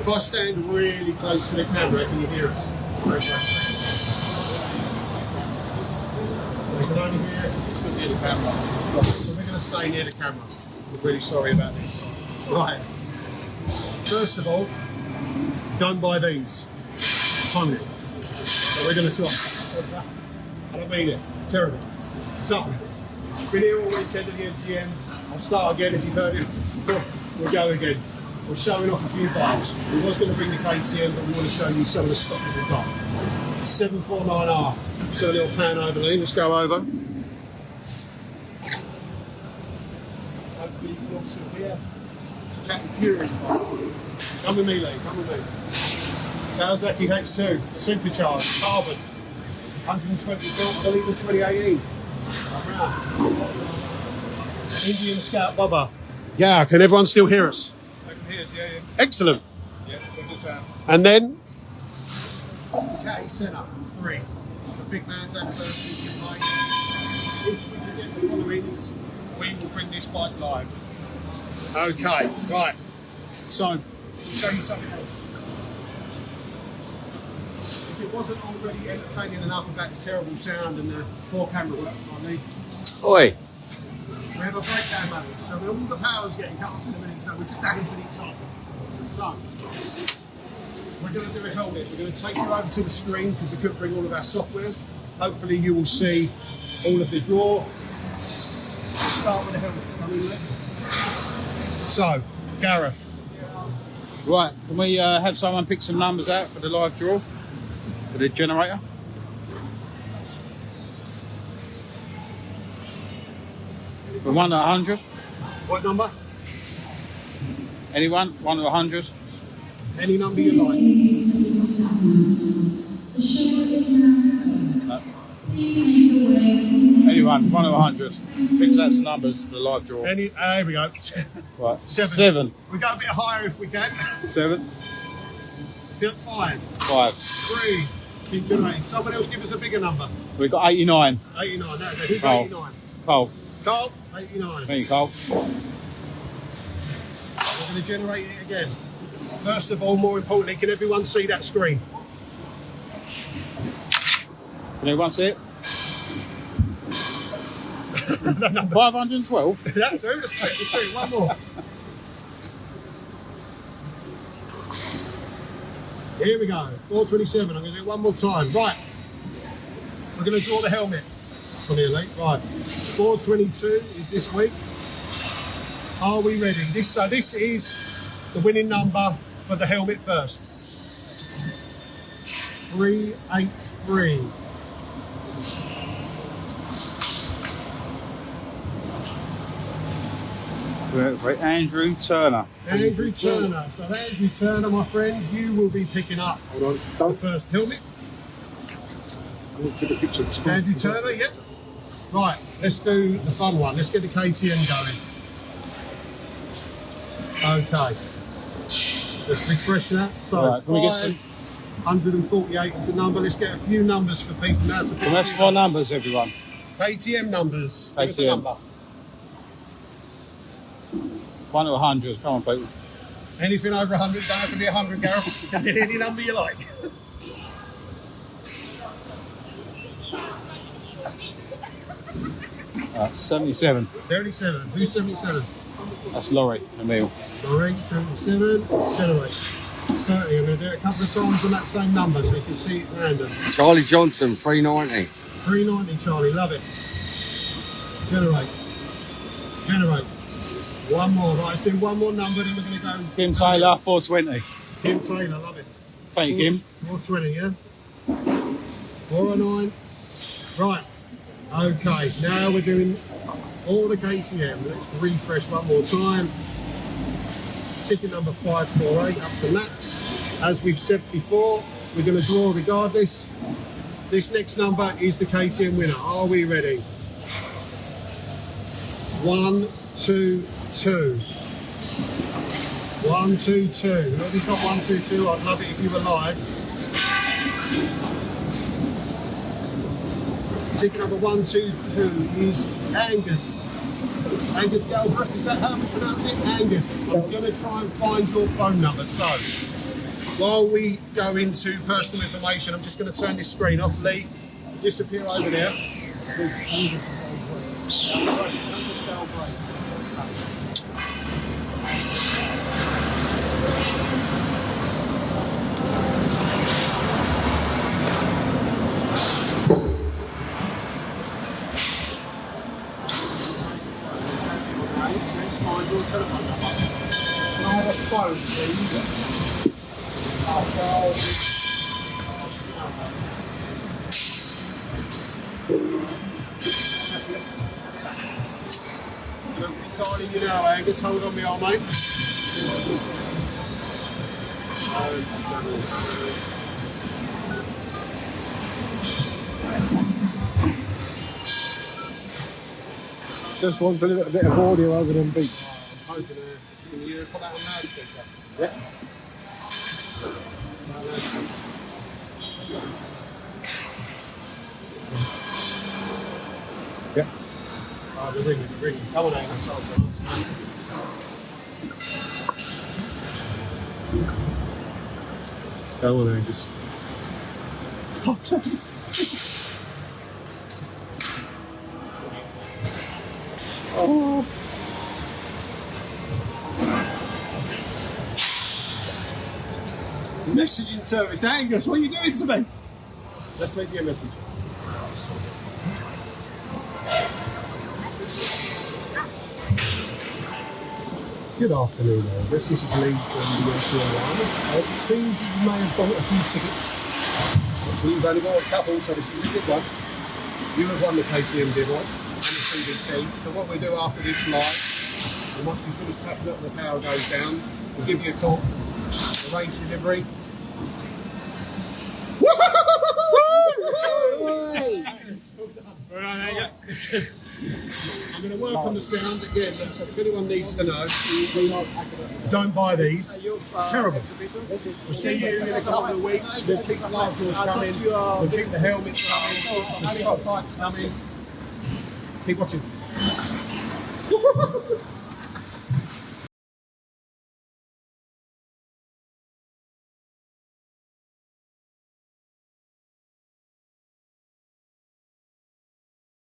If I stand really close to the camera, can you hear us? Very close. We can only hear it. It's going to be the camera. Right, so we're going to stay near the camera. I'm really sorry about this. Right. First of all, don't buy these. Hungry. So we're going to try. I don't mean it. Terrible. So, been here all weekend at the MCN. I'll start again if you've heard it before. We'll go again. We're showing off a few bikes. We was going to bring the KTM, but we want to show you some of the stock that we've got. 749R. So a little pan over there. Let's go over. Hopefully you can also hear. It's a Captain Furious bike. Come with me, Lee. Come with me. Kawasaki H2, supercharged, carbon. 120 volt, I believe in 2018. Indian Scout Bubba. Yeah, can everyone still hear us? I can hear us, yeah. Excellent. Yeah, good sound. And then the Caddy Centre, 3. The big man's anniversary is in May. If we can get the followings, we will bring this bike live. Okay, right. So, I'll show you something else. If it wasn't already entertaining enough about the terrible sound and the poor camera work, I need. Oi! We have a breakdown mode, so all the power's getting cut off in a minute, so we're just adding to the excitement. So, we're going to do a helmet. We're going to take you over to the screen because we couldn't bring all of our software. Hopefully you will see all of the draw. Let's start with the helmets. Come in there. So, Gareth. Right, can we have someone pick some numbers out for the live draw? For the generator? From 1 to 100? What number? Anyone? 1 to 100? Any number you like. No. Anyone? 1 to 100. Picks out some numbers for the live draw. Here we go. Right. 7. 7. We go a bit higher if we can. 7. 5. 5. 3. Keep generating. Someone else give us a bigger number. We've got 89. 89. No, who's Cole. 89? Cole. Carl, 89. Thank you, Cole. We're going to generate it again. First of all, more importantly, can everyone see that screen? Can everyone see it? That number. 512? That'll do. Let's do it. One more. Here we go. 427. I'm going to do it one more time. Right. We're going to draw the helmet. Come here, Lee. Right. 422 is this week. Are we ready? This is the winning number for the helmet first. 383. For Andrew Turner. Andrew Turner. So Andrew Turner, my friend, you will be picking up the first helmet. Take a picture of the screen. Andrew Turner, yep. Right, let's do the fun one. Let's get the KTM going. Okay. Let's refresh that. So right, can we get some? 148 is the number. Let's get a few numbers for people now to pick. Can we have some more numbers, everyone? KTM numbers. Where's the KTM. number? 1 to 100. Come on, people. Anything over 100, don't have to be 100, Gareth. You can get any number you like. Right, 77. 77. Who's 77? That's Laurie, Emil. Laurie, 77. Generate. 30. I'm going to do it a couple of times on that same number so you can see it's random. Charlie Johnson, 390. 390, Charlie. Love it. Generate. Generate. One more. Right, let's do one more number, then we're going to go. Kim Taylor, 420. Kim Taylor. Love it. Thank you, Kim. 420, yeah? 409. Right. Okay, now we're doing all the KTM. Let's refresh one more time. Ticket number 548 up to max. As we've said before, we're going to draw regardless. This next number is the KTM winner. Are we ready? 1, 2, 2. 1, 2, 2. Nobody's got 1, 2, 2. I'd love it if you were live. Ticket number 1, 2, 2 is Angus. Galbraith, is that how we pronounce it? Angus. I'm going to try and find your phone number. So, While we go into personal information, I'm just going to turn this screen off. Lee, disappear over there. Angus Galbraith. Telephone number. Can I have a phone, please? Darling, you know, Angus, hold on me, old mate. Just wants a little bit of audio over them beats. I'm hoping can you put that on loudspeaker? Yeah. Yeah. Oh, we're ringing. Come on, Angus, answer. Come on, Angus. Oh, please. Oh. Messaging service, Angus, what are you doing to me? Let's leave you a message. Good afternoon, Angus. This is Lee from the MCN Show. It seems that you may have bought a few tickets. Actually, you've only got a couple, so this is a good one. You have won the KTM giveaway and the CDT. So what we'll do after this live, and once we finish packing up and the power goes down, we'll give you a call, arrange delivery. I'm going to work on the sound again. If anyone needs to know, don't buy these. Terrible. We'll see you in a couple of weeks. We'll keep the live doors coming. We'll keep the helmets coming. We'll keep our bikes coming. Keep watching.